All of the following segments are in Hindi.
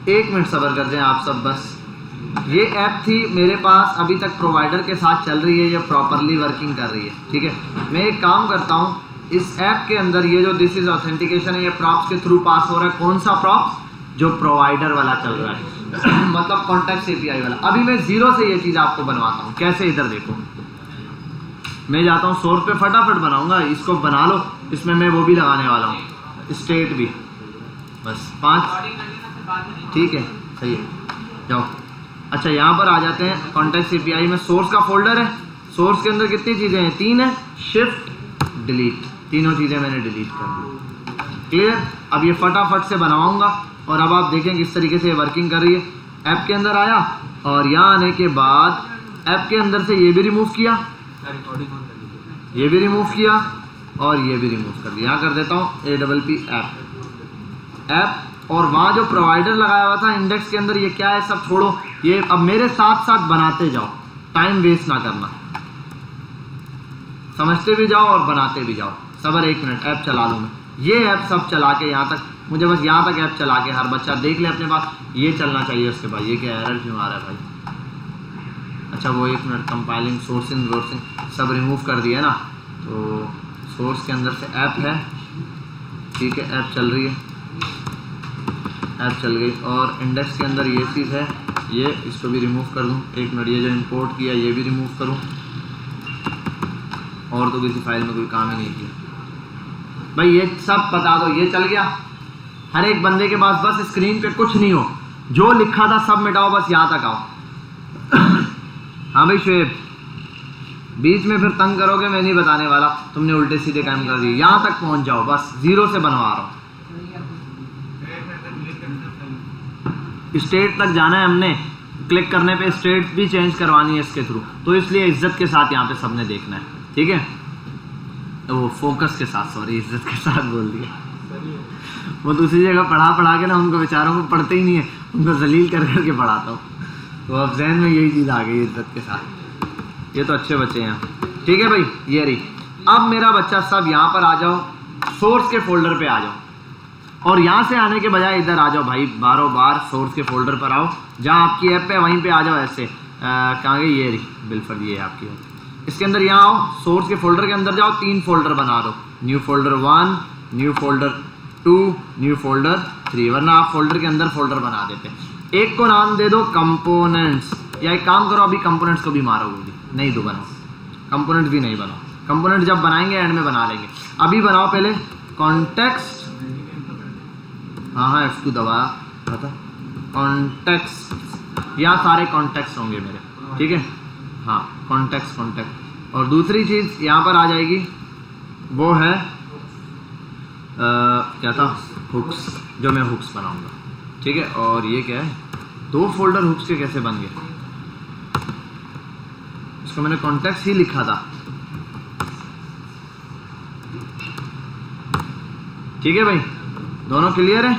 एक मिनट सब्र कर जाएं आप सब बस। ये ऐप थी मेरे पास, अभी तक प्रोवाइडर के साथ चल रही है, ये प्रॉपरली वर्किंग कर रही है। ठीक है, मैं एक काम करता हूँ, इस ऐप के अंदर ये जो दिस इज ऑथेंटिकेशन है, ये प्रॉप्स के थ्रू पास हो रहा है। कौन सा प्रॉप्स? जो प्रोवाइडर वाला चल रहा है मतलब कॉन्टेक्स्ट एपीआई वाला। अभी मैं जीरो से ये चीज़ आपको बनवाता हूँ। कैसे? इधर देखो, मैं जाता हूँ सोर्स पे, फटाफट बनाऊंगा, इसको बना लो। इसमें मैं वो भी लगाने वाला हूँ, स्टेट भी, बस 5। ठीक है, सही है, जाओ। अच्छा, यहाँ पर आ जाते हैं कॉन्टेक्स्ट एपीआई में। सोर्स का फोल्डर है, सोर्स के अंदर कितनी चीज़ें हैं? 3 है। शिफ्ट डिलीट, तीनों चीज़ें मैंने डिलीट कर दी। क्लियर? अब ये फटाफट से बनाऊंगा और अब आप देखें किस तरीके से ये वर्किंग कर रही है। ऐप के अंदर आया और यहाँ आने के बाद ऐप के अंदर से ये भी रिमूव किया, ये भी रिमूव किया और ये भी रिमूव कर दिया। यहाँ कर देता हूँ APP ऐप। और वहाँ जो प्रोवाइडर लगाया हुआ था इंडेक्स के अंदर, ये क्या है सब छोड़ो, ये अब मेरे साथ साथ बनाते जाओ, टाइम वेस्ट ना करना, समझते भी जाओ और बनाते भी जाओ। सबर 1 मिनट, ऐप चला लूँ मैं। ये ऐप सब चला के यहाँ तक, मुझे बस यहाँ तक ऐप चला के हर बच्चा देख ले अपने पास, ये चलना चाहिए उसके बाद। ये क्या एरर क्यों आ रहा है भाई? अच्छा वो 1 मिनट, कंपाइलिंग, सोर्सिंग सब रिमूव कर दिया ना, तो सोर्स के अंदर से ऐप है। ठीक है, ऐप चल रही है, ऐप चल गई। और इंडेक्स के अंदर ये चीज़ है, ये इसको भी रिमूव कर दूँ। 1 मिनट, ये जो इंपोर्ट किया ये भी रिमूव करूँ। और तो किसी फाइल में कोई काम ही नहीं किया भाई, ये सब बता दो। ये चल गया, हर एक बंदे के पास बस स्क्रीन पे कुछ नहीं हो, जो लिखा था सब मिटाओ, बस यहाँ तक आओ हाँ भाई शुएब, बीच में फिर तंग करोगे, मैं नहीं बताने वाला, तुमने उल्टे सीधे काम कर दिए। यहाँ तक पहुँच जाओ, बस जीरो से बनवा रहा हूँ। स्टेट तक जाना है हमने, क्लिक करने पे स्टेट भी चेंज करवानी है इसके थ्रू, तो इसलिए इज्जत के साथ यहाँ पे सबने देखना है। ठीक है, वो फोकस के साथ, सॉरी इज्जत के साथ बोल दिया। वो दूसरी जगह पढ़ा के ना उनको बेचारों को पढ़ते ही नहीं है, उनको जलील कर करके पढ़ाता हूँ, तो अब जहन में यही चीज़ आ गई इज्जत के साथ। ये तो अच्छे बच्चे हैं। ठीक है भाई, ये रही। अब मेरा बच्चा सब यहाँ पर आ जाओ, सोर्स के फोल्डर पे आ जाओ, और यहाँ से आने के बजाय इधर आ जाओ भाई, बारों बार सोर्स के फोल्डर पर आओ, जहाँ आपकी ऐप है वहीं पे आ जाओ। ऐसे कहाँ गई? ये रही बिलफर्द, ये आपकी ऐप। इसके अंदर यहाँ आओ, सोर्स के फोल्डर के अंदर जाओ, 3 फोल्डर बना दो, new folder 1, new folder 2, new folder 3, वरना आप फोल्डर के अंदर फोल्डर बना देते। एक को नाम दे दो कंपोनेंट्स, या एक काम करो, अभी कंपोनेंट्स को भी मारो, नहीं दो बनाओ, कंपोनेंट्स भी नहीं बनाओ, कंपोनेंट जब बनाएंगे एंड में बना लेंगे। अभी बनाओ पहले कॉन्टेक्स्ट, हाँ F2 दबाया, पता कॉन्टेक्स्ट, यहाँ सारे कॉन्टेक्स्ट होंगे मेरे। ठीक है, हाँ कॉन्टेक्स्ट। और दूसरी चीज़ यहाँ पर आ जाएगी, वो है क्या था, हुक्स, जो मैं हुक्स बनाऊंगा। ठीक है, और ये क्या है, 2 फोल्डर हुक्स के कैसे बन गए? इसको मैंने कॉन्टेक्स्ट ही लिखा था। ठीक है भाई, दोनों क्लियर है?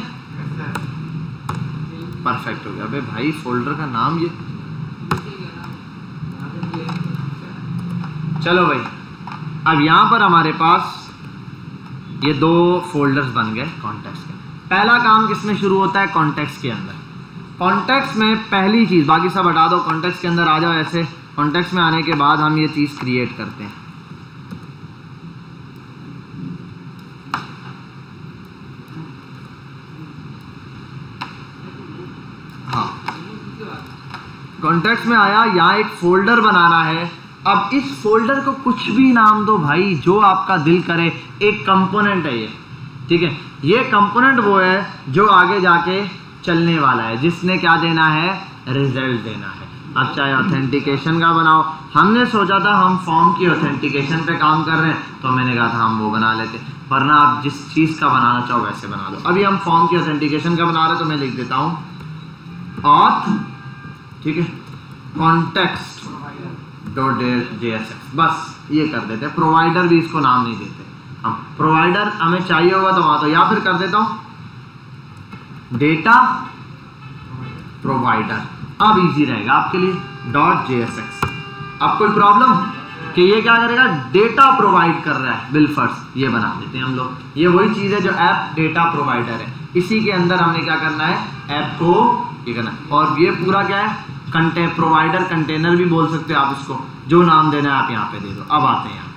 परफेक्ट हो गया। अबे भाई फोल्डर का नाम ये, चलो भाई, अब यहाँ पर हमारे पास ये 2 फोल्डर्स बन गए कॉन्टेक्स्ट के। पहला काम किसमें शुरू होता है? कॉन्टेक्स्ट के अंदर। कॉन्टेक्स्ट में पहली चीज़, बाकी सब हटा दो, कॉन्टेक्स्ट के अंदर आ जाओ। ऐसे कॉन्टेक्स्ट में आने के बाद हम ये चीज़ क्रिएट करते हैं। हाँ, कॉन्टेक्स्ट में आया, यहाँ एक फोल्डर बनाना है। अब इस फोल्डर को कुछ भी नाम दो भाई, जो आपका दिल करे। एक कंपोनेंट है ये, ठीक है, ये कंपोनेंट वो है जो आगे जाके चलने वाला है, जिसने क्या देना है? रिजल्ट देना है। अब चाहे ऑथेंटिकेशन का बनाओ, हमने सोचा था हम फॉर्म की ऑथेंटिकेशन पे काम कर रहे हैं, तो मैंने कहा था हम वो बना लेते, वरना आप जिस चीज़ का बनाना चाहो वैसे बना दो। अभी हम फॉर्म की ऑथेंटिकेशन का बना रहे हैं, तो मैं लिख देता हूँ ऑथ, ठीक है, कॉन्टेक्स्ट .jsx, बस ये कर देते हैं। प्रोवाइडर भी इसको नाम नहीं देते हम, प्रोवाइडर हमें चाहिए होगा तो वहाँ, तो या फिर कर देता हूँ डेटा प्रोवाइडर, अब इजी रहेगा आपके लिए .jsx। अब कोई प्रॉब्लम कि ये क्या करेगा? डेटा प्रोवाइड कर रहा है, बिलफर्स, ये बना देते हैं हम लोग। ये वही चीज़ है जो ऐप डेटा प्रोवाइडर है, इसी के अंदर हमने क्या करना है? ऐप को ये करना है। और ये पूरा क्या है, प्रोवाइडर कंटेनर भी बोल सकते हो आप इसको, जो नाम देना है आप यहाँ पे दे दो। अब आते हैं यहाँ,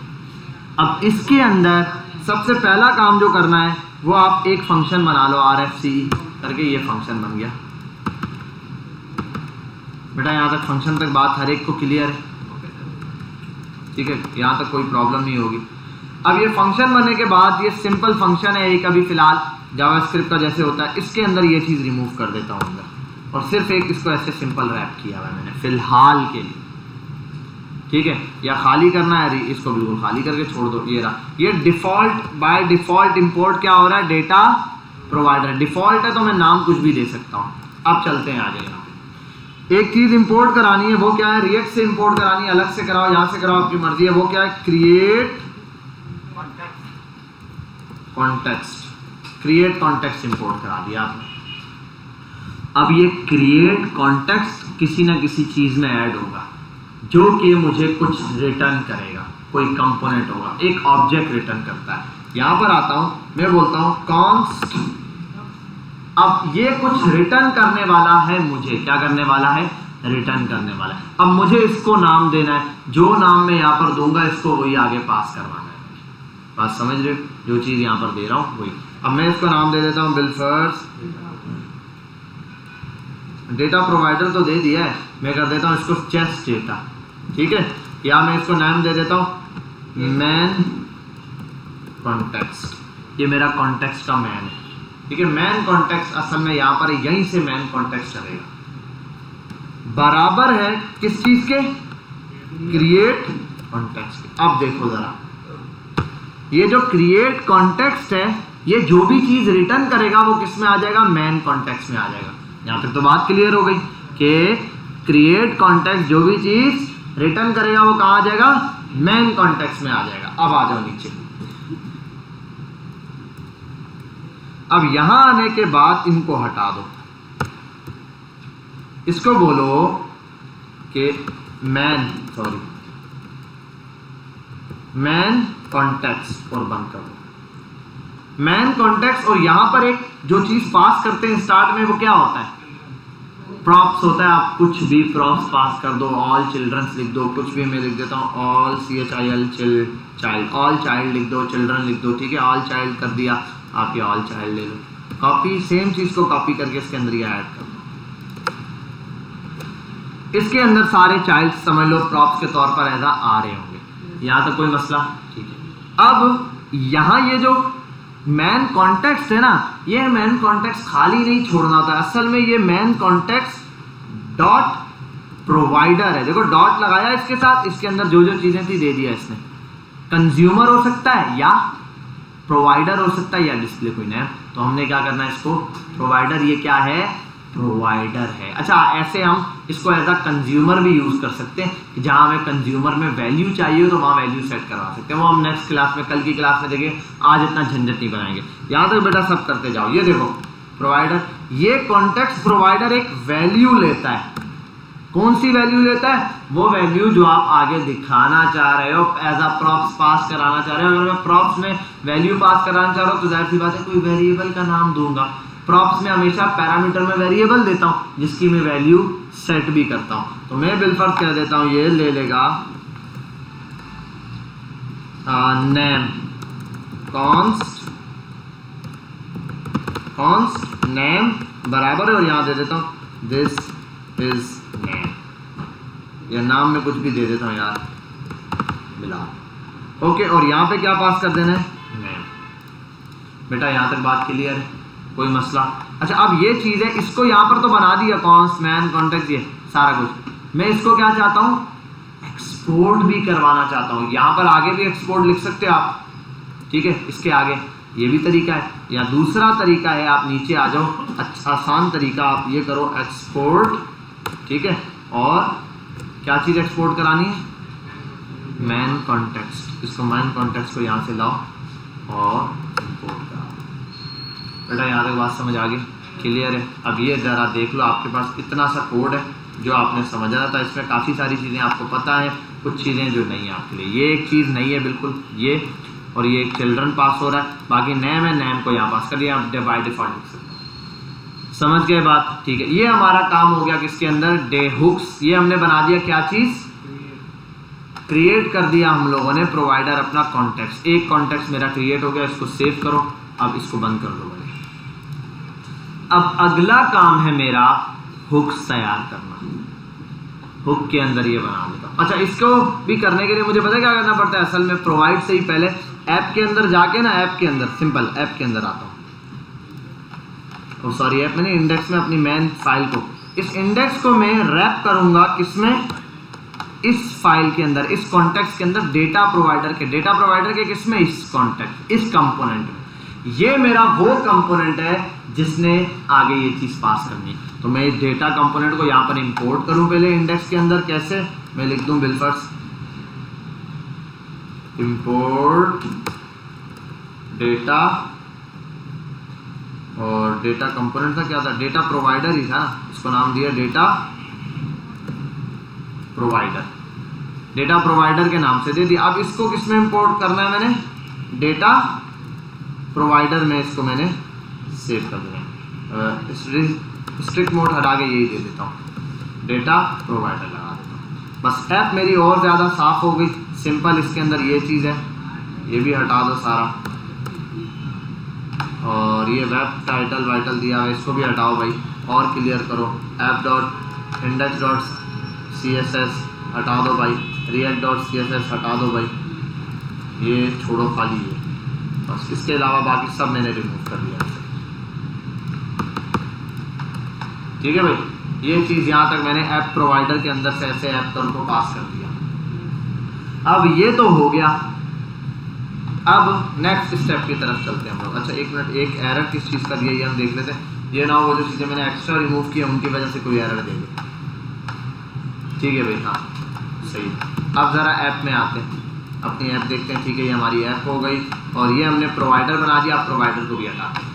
अब इसके अंदर सबसे पहला काम जो करना है वो आप एक फंक्शन बना लो, RFC करके ये फंक्शन बन गया। बेटा यहाँ तक फंक्शन तक बात हर एक को क्लियर है, ठीक है, यहाँ तक कोई प्रॉब्लम नहीं होगी। अब ये फंक्शन बनने के बाद ये सिंपल फंक्शन है एक, अभी फिलहाल जावास्क्रिप्ट का जैसे होता है, इसके अंदर ये चीज़ रिमूव कर देता हूँ अंदर, और सिर्फ एक इसको ऐसे सिंपल रैप किया हुआ है मैंने फिलहाल के लिए, ठीक है। या खाली करना है, इसको बिल्कुल खाली करके छोड़ दो। ये रहा, ये डिफ़ॉल्ट बाय डिफ़ॉल्ट इंपोर्ट क्या हो रहा है, डेटा प्रोवाइडर डिफ़ॉल्ट है, तो मैं नाम कुछ भी दे सकता हूँ। अब चलते हैं आगे। यहाँ पे एक चीज़ इंपोर्ट करानी है, वो क्या है, रिएक्ट से इंपोर्ट करानी है, अलग से कराओ, यहाँ से कराओ, आपकी मर्जी है। वो क्या है, create context, create context import करा दिया आपने। अब ये क्रिएट कॉन्टेक्स्ट किसी ना किसी चीज़ में ऐड होगा जो कि मुझे कुछ रिटर्न करेगा, कोई कंपोनेंट होगा, एक ऑब्जेक्ट रिटर्न करता है। यहाँ पर आता हूँ, मैं बोलता हूँ कॉन्स्ट, अब ये कुछ रिटर्न करने वाला है, मुझे क्या करने वाला है, रिटर्न करने वाला है। अब मुझे इसको नाम देना है, जो नाम मैं यहाँ पर दूंगा इसको वही आगे पास करवाना है। बात समझ रहे हो, जो चीज़ यहाँ पर दे रहा हूँ वही। अब मैं इसको नाम दे देता हूँ बिलफर्स, डेटा प्रोवाइडर तो दे दिया है, मैं कर देता हूँ इसको चेस्ट डेटा, ठीक है। या मैं इसको नाम दे देता हूँ मैन कॉन्टेक्स्ट, ये मेरा कॉन्टेक्स्ट का मैन है, ठीक है। मैन कॉन्टेक्स्ट असल में यहाँ पर यहीं से मैन कॉन्टेक्स्ट चलेगा, बराबर है किस चीज़ के, क्रिएट कॉन्टेक्स्ट के। अब देखो ज़रा, ये जो क्रिएट कॉन्टेक्स्ट है, ये जो भी चीज़ रिटर्न करेगा वो किस में आ जाएगा, मैन कॉन्टेक्स्ट में आ जाएगा। यहाँ तक तो बात क्लियर हो गई कि क्रिएट कॉन्टेक्स्ट जो भी चीज़ रिटर्न करेगा वो कहाँ आ जाएगा, मैन कॉन्टेक्स्ट में आ जाएगा। अब आ जाओ नीचे, अब यहां आने के बाद इनको हटा दो, इसको बोलो कि मैन कॉन्टेक्स्ट और बंद कर दो मैन कॉन्टेक्स्ट। और यहां पर एक जो चीज पास करते हैं स्टार्ट में वो क्या होता है, प्रॉप्स होता है। आप कुछ भी प्रॉप्स पास कर दो, ऑल चिल्ड्रंस लिख दो, कुछ भी मैं लिख देता हूँ all CHIL child, all child लिख दो, चिल्ड्रन लिख दो, ठीक है। ऑल चाइल्ड कर दिया, आप ये ऑल चाइल्ड ले लो, कॉपी, सेम चीज को कॉपी करके इसके अंदर ये ऐड कर दो। इसके अंदर सारे चाइल्ड समझ लो प्रॉप्स के तौर पर ऐसा आ रहे होंगे, यहाँ तक कोई मसला, ठीक है। अब यहाँ ये जो मैन कॉन्टेक्स्ट है ना, ये मैन कॉन्टेक्स्ट खाली नहीं छोड़ना होता, असल में ये मैन कॉन्टेक्स्ट डॉट प्रोवाइडर है। देखो डॉट लगाया इसके साथ, इसके अंदर जो जो चीजें थी दे दिया इसने, कंज्यूमर हो सकता है या प्रोवाइडर हो सकता है या डिस्प्ले कोई नेम। तो हमने क्या करना है इसको, प्रोवाइडर, ये क्या है, प्रोवाइडर है। अच्छा, ऐसे हम इसको एज अ कंज्यूमर भी यूज कर सकते हैं कि जहां हमें कंज्यूमर में वैल्यू चाहिए हो तो वहां वैल्यू सेट करवा सकते हैं। वो हम नेक्स्ट क्लास में, कल की क्लास में देखेंगे, आज इतना झंझट नहीं बनाएंगे। यहां तक बेटा सब करते जाओ। ये देखो प्रोवाइडर, ये कॉन्टेक्स्ट प्रोवाइडर एक वैल्यू लेता है। कौन सी वैल्यू लेता है, वो वैल्यू जो आप आगे दिखाना चाह रहे हो, एज अ प्रॉप्स पास कराना चाह रहे हो। अगर मैं प्रॉप्स में वैल्यू पास कराना चाह रहा हूँ तो जाहिर सी बात है कोई वेरिएबल का नाम दूंगा। प्रॉप्स में हमेशा पैरामीटर में वेरिएबल देता हूँ जिसकी मैं वैल्यू सेट भी करता हूँ। तो मैं बिलफर्ज कह देता हूँ ये ले लेगा नेम, कॉन्स्ट नेम बराबर है, और यहाँ दे देता हूँ दिस इज नेम, या नाम में कुछ भी दे देता हूँ यार, मिला, ओके। और यहाँ पे क्या पास कर देना है, नेम। बेटा यहाँ तक बात क्लियर है, कोई मसला। अच्छा, अब ये चीज़ है, इसको यहाँ पर तो बना दिया कॉन्स्ट मैन कॉन्टेक्स्ट, ये सारा कुछ। मैं इसको क्या चाहता हूँ, एक्सपोर्ट भी करवाना चाहता हूँ। यहाँ पर आगे भी एक्सपोर्ट लिख सकते हो आप, ठीक है। इसके आगे ये भी तरीका है, या दूसरा तरीका है, आप नीचे आ जाओ, अच्छा आसान तरीका, आप ये करो एक्सपोर्ट, ठीक है। और क्या चीज़ एक्सपोर्ट करानी है, मैन कॉन्टेक्स्ट। इसको मैन कॉन्टेक्स्ट को यहाँ से लाओ और इंपोर्ट कराओ। बेटा यहाँ तक बात समझ आ गई, क्लियर है। अब ये ज़रा देख लो, आपके पास कितना सा कोड है जो आपने समझना था। इसमें काफ़ी सारी चीज़ें आपको पता है, कुछ चीज़ें जो नहीं है आपके लिए। ये एक चीज़ नहीं है बिल्कुल, ये, और ये एक चिल्ड्रन पास हो रहा है, बाकी नेम है, नेम को यहाँ पास कर दिया, आप बाय डिफॉल्ट लिख सकते हैं। समझ गए बात? ठीक है, ये हमारा काम हो गया किसके अंदर, डे हुक्स। ये हमने बना दिया क्या चीज, क्रिएट कर दिया हम लोगों ने प्रोवाइडर अपना कॉन्टेक्स्ट। एक कॉन्टेक्स्ट मेरा क्रिएट हो गया, इसको सेव करो, अब इसको बंद कर दो भाई। अब अगला काम है मेरा हुक्स तैयार करना। हुक के अंदर ये बना देता हूं। अच्छा, इसको भी करने के लिए मुझे पता है क्या करना पड़ता है, असल में प्रोवाइड से ही पहले ऐप के अंदर जाके ना, ऐप के अंदर सिंपल ऐप के अंदर आता हूँ, सॉरी ऐप मैंने इंडेक्स में अपनी मेन फाइल को, इस इंडेक्स को मैं रैप करूंगा किसमें, इस फाइल के अंदर, इस कॉन्टेक्स्ट के अंदर, डेटा प्रोवाइडर के किसमें, इस कॉन्टेक्स्ट, इस कंपोनेंट में। ये मेरा वो कंपोनेंट है जिसने आगे ये चीज पास करनी। तो मैं इस डेटा कंपोनेंट को यहाँ पर इंपोर्ट करूं पहले इंडेक्स के अंदर। कैसे, मैं लिख दूं बिलफर्स इंपोर्ट डेटा, और डेटा कंपोनेंट का क्या था, डेटा प्रोवाइडर ही था, इसको नाम दिया डेटा प्रोवाइडर, डेटा प्रोवाइडर के नाम से दे दिया। अब इसको किसमें इंपोर्ट करना है, मैंने डेटा प्रोवाइडर में इसको मैंने सेव कर दिया। स्ट्रिक्ट मोड हटा के यही दे देता हूँ, डेटा प्रोवाइडर लगा देता हूँ। बस ऐप मेरी और ज़्यादा साफ हो गई, सिंपल। इसके अंदर ये चीज़ है, ये भी हटा दो सारा, और ये वेब टाइटल वाइटल दिया है इसको भी हटाओ भाई, और क्लियर करो। App dot index dot CSS हटा दो भाई, रिएक्ट डॉट CSS हटा दो भाई, ये छोड़ो खाली ये बस। इसके अलावा बाकी सब मैंने रिमूव कर दिया। ठीक है भाई, ये चीज़ यहाँ तक मैंने ऐप प्रोवाइडर के अंदर से ऐसे ऐप को पास कर दिया। अब ये तो हो गया, अब नेक्स्ट स्टेप की तरफ चलते हैं हम लोग। अच्छा एक मिनट, एक एरर किस चीज़ का दिया ये हम देख लेते हैं, ये ना हो वो जो चीज़ें मैंने एक्स्ट्रा रिमूव की उनकी वजह से कोई एरर दे दे। ठीक है भाई, हाँ सही। अब ज़रा ऐप में आते हैं, अपनी ऐप देखते हैं। ठीक है, ये हमारी ऐप हो गई, और ये हमने प्रोवाइडर बना दिया। आप प्रोवाइडर को भी हटाते हैं,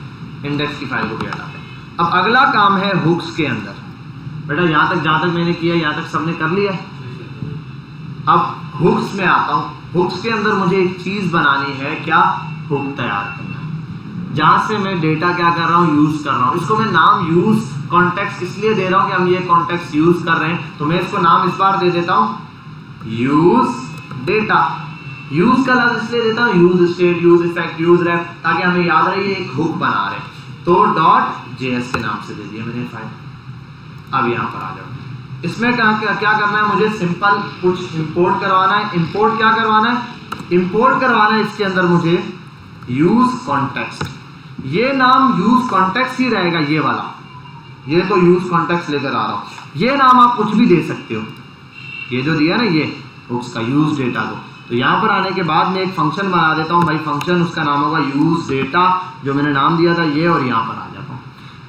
इंडेक्स की फाइल को भी हटाते हैं। अब अगला काम है हुक्स के अंदर। बेटा यहाँ तक जहाँ तक मैंने किया, यहाँ तक सबने कर लिया है। अब हुक्स में आता हूँ। हुक्स के अंदर मुझे एक चीज़ बनानी है, क्या, हुक तैयार करना है, जहाँ से मैं डेटा क्या कर रहा हूँ, यूज़ कर रहा हूँ। इसको मैं नाम यूज़ कॉन्टेक्स्ट इसलिए दे रहा हूँ कि हम ये कॉन्टेक्स्ट यूज़ कर रहे हैं, तो मैं इसको नाम इस बार दे देता हूँ यूज़ डेटा। यूज़ का लफ्ज़ इसलिए देता हूँ, use state, use effect, use ref, ताकि हमें याद रहे ये एक हुक बना रहे। तो .js के नाम से दे दिया मैंने फाइल। अब यहाँ पर आ जाओ, इसमें क्या करना है, मुझे सिंपल कुछ इंपोर्ट करवाना है। इंपोर्ट क्या करवाना है, इंपोर्ट करवाना है इसके अंदर मुझे यूज कॉन्टेक्स्ट। ये नाम यूज कॉन्टेक्स्ट ही रहेगा, ये वाला, ये तो यूज कॉन्टेक्स्ट लेकर आ रहा हूँ। ये नाम आप कुछ भी दे सकते हो, ये जो दिया ना ये हुक्स का, यूज डेटा को। तो यहाँ पर आने के बाद मैं एक फंक्शन बना देता हूँ भाई, फंक्शन उसका नाम होगा यूज डेटा, जो मैंने नाम दिया था ये, और यहाँ पर आ जाता हूँ।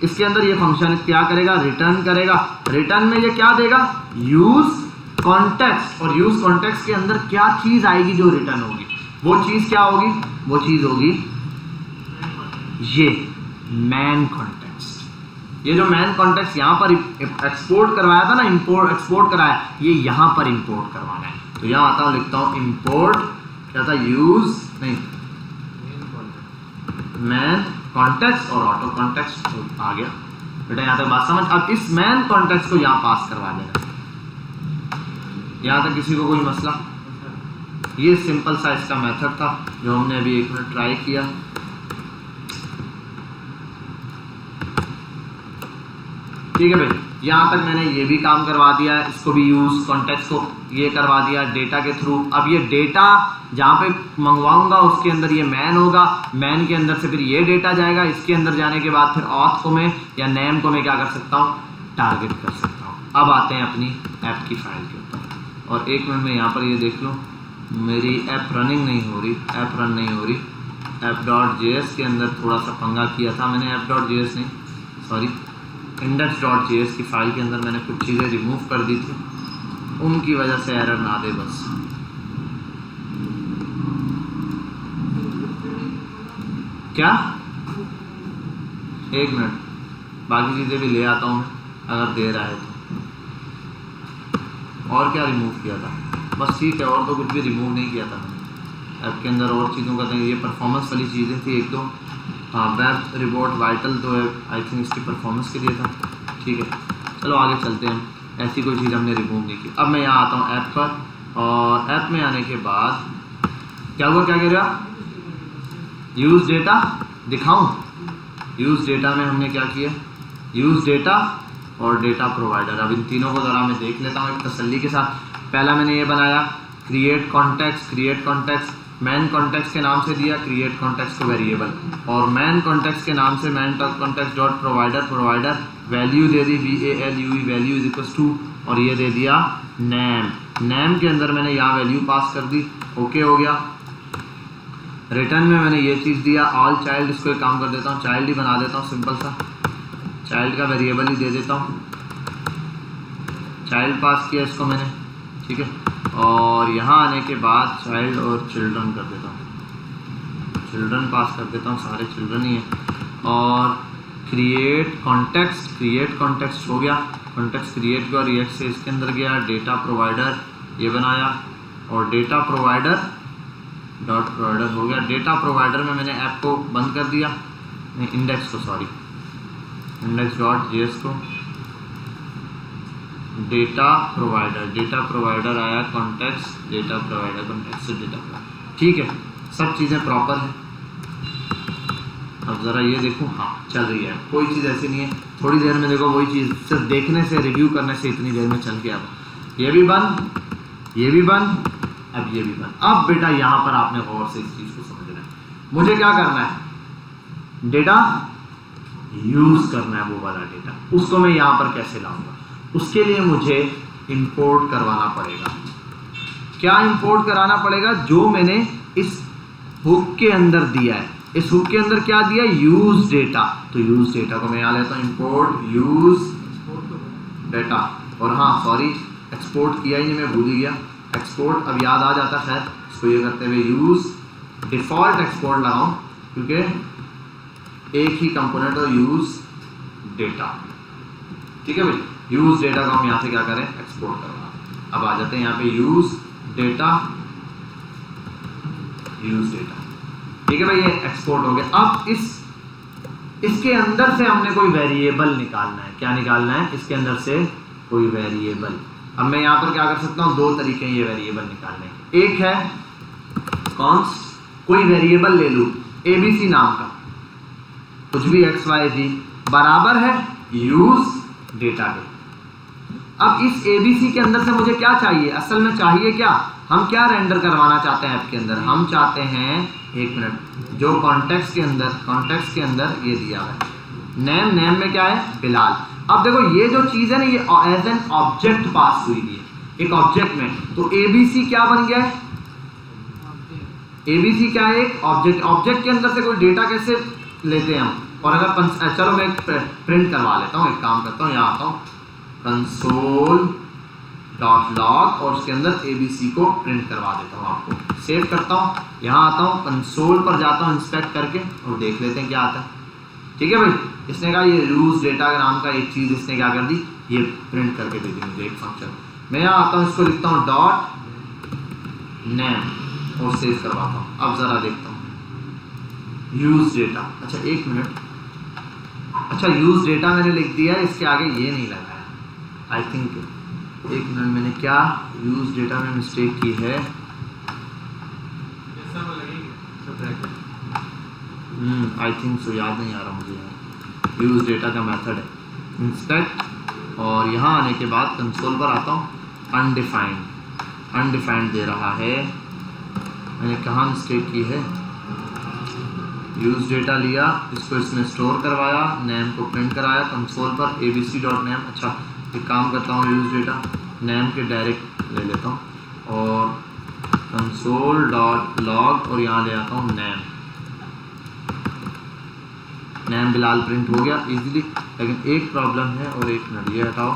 इसके अंदर ये फंक्शन क्या करेगा, रिटर्न करेगा। रिटर्न में ये क्या देगा, यूज कॉन्टेक्स्ट, और यूज कॉन्टेक्स्ट के अंदर क्या चीज आएगी जो रिटर्न होगी, वो चीज क्या होगी, वो चीज होगी ये मैन कॉन्टेक्स्ट। ये जो मैन कॉन्टेक्स्ट यहाँ पर एक्सपोर्ट करवाया था ना, इंपोर्ट एक्सपोर्ट कराया, ये यहाँ पर इंपोर्ट करवाना है। तो यहाँ आता हूँ, लिखता हूँ इंपोर्ट, क्या था, यूज नहीं मैन कॉन्टेक्स्ट, और ऑटो कॉन्टेक्स्ट आ गया। बेटा यहाँ तक बात समझ। अब इस मैन कॉन्टेक्स्ट को यहाँ पास करवा देना। यहाँ तक किसी को कोई मसला? ये सिंपल सा इसका मेथड था जो हमने अभी 1 मिनट ट्राई किया। ठीक है भाई, यहाँ तक मैंने ये भी काम करवा दिया है, इसको भी यूज कॉन्टेक्स्ट को ये करवा दिया डेटा के थ्रू। अब ये डेटा जहाँ पे मंगवाऊंगा उसके अंदर ये मैन होगा, मैन के अंदर से फिर ये डेटा जाएगा, इसके अंदर जाने के बाद फिर ऑथ को मैं या नेम को मैं क्या कर सकता हूँ, टारगेट कर सकता हूँ। अब आते हैं अपनी ऐप की फाइल के ऊपर, और 1 मिनट में यहाँ पर ये देख लूँ मेरी ऐप रनिंग नहीं हो रही, ऐप रन नहीं हो रही। app.js के अंदर थोड़ा सा पंगा किया था मैंने, app.js नहीं सॉरी index.js की फाइल के अंदर मैंने कुछ चीज़ें रिमूव कर दी थी, उनकी वजह से एरर ना दे बस। क्या 1 मिनट, बाकी चीज़ें भी ले आता हूँ अगर दे रहा है तो। और क्या रिमूव किया था, बस ठीक है, और तो कुछ भी रिमूव नहीं किया था मैंने ऐप के अंदर। और चीज़ों का ये परफॉर्मेंस वाली चीज़ें थी 1-2, हाँ वेब रिपोर्ट वाइटल तो आई थिंक इसकी परफॉर्मेंस के लिए था, ठीक है। चलो आगे चलते हैं, ऐसी कोई चीज़ हमने रिमूव नहीं की। अब मैं यहाँ आता हूँ ऐप पर, और ऐप में आने के बाद क्या हुआ, क्या कह रहे हो आप, यूज़ डेटा दिखाऊँ। यूज़ डेटा में हमने क्या किया, यूज़ डेटा और डेटा प्रोवाइडर। अब इन तीनों को ज़रा मैं देख लेता हूँ एक तसल्ली के साथ। पहला मैंने ये बनाया create context, create context main context के नाम से दिया, क्रिएट कॉन्टेक्स्ट को वेरिएबल, और मैन कॉन्टेक्स्ट के नाम से main context dot provider, provider value दे दी VALUE value is equal to, और ये दे दिया नेम। नेम के अंदर मैंने यहाँ वैल्यू पास कर दी, ओके हो गया। रिटर्न में मैंने ये चीज़ दिया ऑल चाइल्ड, इसको एक काम कर देता हूँ चाइल्ड ही बना देता हूँ, सिंपल सा चाइल्ड का वेरिएबल ही दे देता हूँ, चाइल्ड पास किया इसको मैंने, ठीक है। और यहाँ आने के बाद चाइल्ड और चिल्ड्रन कर देता हूँ, चिल्ड्रन पास कर देता हूँ, सारे चिल्ड्रन ही हैं। और क्रिएट कॉन्टेक्स्ट हो गया, कॉन्टेक्स्ट क्रिएट किया और रिएक्ट से इसके अंदर गया, डेटा प्रोवाइडर ये बनाया, और डेटा प्रोवाइडर डॉट प्रोवाइडर हो गया। डेटा प्रोवाइडर में मैंने ऐप को बंद कर दिया, इंडेक्स को, सॉरी इंडेक्स डॉट JS को, डेटा प्रोवाइडर आया context data provider, context data provider, ठीक है। सब चीज़ें प्रॉपर हैं। अब ज़रा ये देखूँ, हाँ चल रही है, कोई चीज़ ऐसी नहीं है। थोड़ी देर में देखो वही चीज़ सिर्फ देखने से, रिव्यू करने से इतनी देर में चल गया। ये भी बंद, ये भी बंद, अब ये भी बंद। अब बेटा यहाँ पर आपने गौर से इस चीज़ को समझना है, मुझे क्या करना है, डेटा यूज़ करना है, वो वाला डेटा, उसको मैं यहाँ पर कैसे लाऊंगा, उसके लिए मुझे इंपोर्ट करवाना पड़ेगा। क्या इंपोर्ट कराना पड़ेगा, जो मैंने इस हुक के अंदर दिया है, इस हुक के अंदर क्या दिया, यूज डेटा। तो यूज डेटा को मैं यहाँ लेता हूँ, इंपोर्ट यूज डेटा, और हाँ सॉरी एक्सपोर्ट किया ही नहीं, मैं भूल ही गया एक्सपोर्ट, अब याद आ जाता। खैर इसको ये करते हुए यूज डिफॉल्ट एक्सपोर्ट लगाऊं, क्योंकि एक ही कंपोनेंट और यूज डेटा, ठीक है भाई। यूज डेटा को हम यहाँ से क्या करें, एक्सपोर्ट करवा। अब आ जाते हैं यहाँ पे यूज डेटा, ठीक है भाई, ये एक्सपोर्ट हो गया। अब इसके अंदर से हमने कोई वेरिएबल निकालना है। क्या निकालना है, इसके अंदर से कोई वेरिएबल। अब मैं यहाँ पर क्या कर सकता हूँ, दो तरीके हैं ये वेरिएबल निकालने के। एक है कॉन्स्ट, कोई वेरिएबल ले लूँ ABC नाम का, कुछ भी XYZ बराबर है यूज डेटा के। अब इस ABC के अंदर से मुझे क्या चाहिए, असल में चाहिए क्या, हम क्या रेंडर करवाना चाहते हैं ऐप के अंदर, हम चाहते हैं, एक मिनट, जो कॉन्टेक्स्ट के अंदर ये दिया हुआ है नेम में क्या है, बिलाल। अब देखो ये जो चीज़ है ना, ये एज एन ऑब्जेक्ट पास हुई है एक ऑब्जेक्ट में, तो ABC क्या बन गया है, ABC क्या है, एक ऑब्जेक्ट के अंदर से कोई डेटा कैसे लेते हैं हम। और अगर चलो मैं प्रिंट करवा लेता हूँ, एक काम करता हूँ, यहाँ आता हूँ कंसोल डॉट लॉग और उसके अंदर ABC को प्रिंट करवा देता हूँ, आपको सेव करता हूँ, यहाँ आता हूँ कंसोल पर जाता हूँ, इंस्पेक्ट करके और देख लेते हैं क्या आता है। ठीक है भाई, इसने कहा ये यूज डेटा के नाम का एक चीज़ इसने क्या कर दी, ये प्रिंट करके दे दी मुझे एक फंक्शन। मैं यहाँ आता हूँ, इसको लिखता हूँ डॉट नेम और सेव करवाता हूँ। अब ज़रा देखता हूँ यूज डेटा, अच्छा एक मिनट, अच्छा यूज डेटा मैंने लिख दिया है, इसके आगे ये नहीं लगा है आई थिंक, एक मिनट, मैंने क्या यूज डेटा में मिस्टेक की है, आई थिंक सो, याद नहीं आ रहा मुझे यार। यूज डेटा का मेथड है इंस्पेक्ट, और यहाँ आने के बाद कंसोल पर आता हूँ, अनडिफाइंड दे रहा है, मैंने कहाँ मिस्टेक की है। यूज डेटा लिया, इसको इसमें स्टोर करवाया, नेम को प्रिंट कराया कंसोल पर abc.name। अच्छा एक काम करता हूँ, यूज डेटा नेम के डायरेक्ट ले लेता हूँ और कंसोल डॉट लॉग और यहाँ ले आता हूँ नेम बिलाल प्रिंट हो गया इजीली। लेकिन एक प्रॉब्लम है, और एक मिनट ये हटाओ,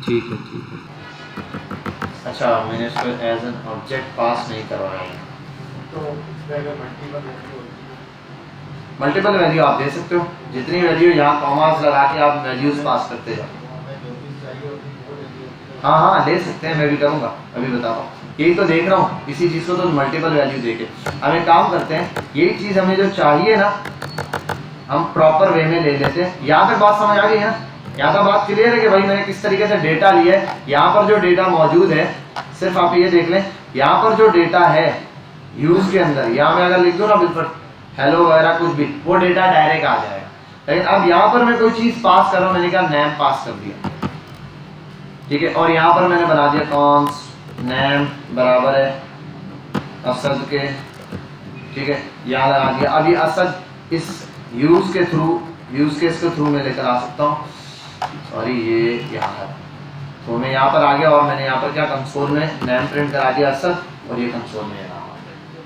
ठीक है। अच्छा मैंने इसको एज एन ऑब्जेक्ट पास नहीं करवाया है, तो मल्टीपल वैल्यू आप दे सकते हो, जितनी वैल्यू यहाँ कॉमास लगा के आप वैल्यूज पास करते जाओ। हाँ हाँ ले सकते हैं, मैं भी करूँगा, अभी बताता हूँ। यही तो देख रहा हूँ, इसी चीज़ को तो मल्टीपल वैल्यू देके अब एक काम करते हैं, यही चीज़ हमें जो चाहिए ना हम प्रॉपर वे में ले लेते हैं। यहाँ तक बात समझ आ गई है? यहाँ तक बात क्लियर है कि भाई मैंने किस तरीके से डेटा लिया है। यहाँ पर जो डेटा मौजूद है, सिर्फ आप ये देख लें, यहाँ पर जो डेटा है यूज के अंदर, यहाँ मैं अगर लिख दूँ ना बिल्कुल हेलो वगैरह कुछ भी, वो डेटा डायरेक्ट आ जाएगा। लेकिन अब यहाँ पर मैं कोई चीज़ पास कर रहा हूँ, मैंने कहा नेम पास कर दिया, ठीक है, और यहाँ पर मैंने बना दिया कॉन्स्ट नेम बराबर है असद के, ठीक है, यहाँ लगा दिया। अब ये असद इस यूज के थ्रू, यूज केस के थ्रू मैं लेकर आ सकता हूँ, सॉरी ये यहाँ है, तो मैं यहाँ पर आ गया और मैंने यहाँ पर क्या कंसोल में नेम प्रिंट करा दिया असद, और ये कंसोल में रहा,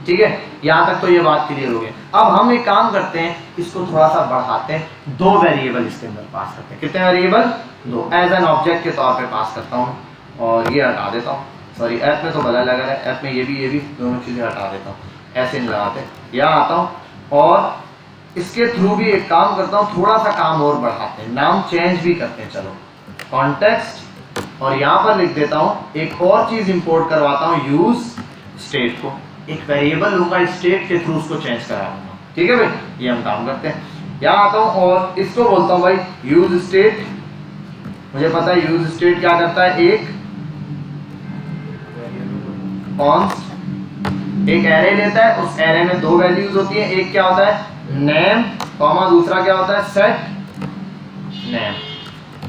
ठीक है। यहाँ तक तो ये बात क्लियर हो गई। अब हम एक काम करते हैं, इसको थोड़ा सा बढ़ाते हैं, 2 वेरिएबल इसके अंदर पास करते हैं। कितने वेरिएबल? 2, एज एन ऑब्जेक्ट के तौर पे पास करता हूँ, और ये हटा देता हूँ, सॉरी ऐप में तो भला लगा है, ऐप में ये भी दोनों चीज़ें हटा देता हूँ, ऐसे नहीं लगाते। यहाँ आता हूँ और इसके थ्रू भी एक काम करता हूँ, थोड़ा सा काम और बढ़ाते हैं, नाम चेंज भी करते हैं। चलो कॉन्टेक्स्ट, और यहाँ पर लिख देता हूँ एक और चीज़ इंपोर्ट करवाता हूँ, यूज स्टेट को, एक वेरिएबल लूंगा स्टेट के थ्रू उसको चेंज करा दूंगा, ठीक है भाई। ये हम काम करते हैं। यहाँ आता हूँ और इसको बोलता हूँ भाई यूज स्टेट। मुझे पता है यूज स्टेट क्या करता है, एक कॉन्स्ट एक एरे लेता है, उस एरे में 2 वैल्यूज होती है, एक क्या होता है नेम कॉमा, दूसरा क्या होता है सेट नेम,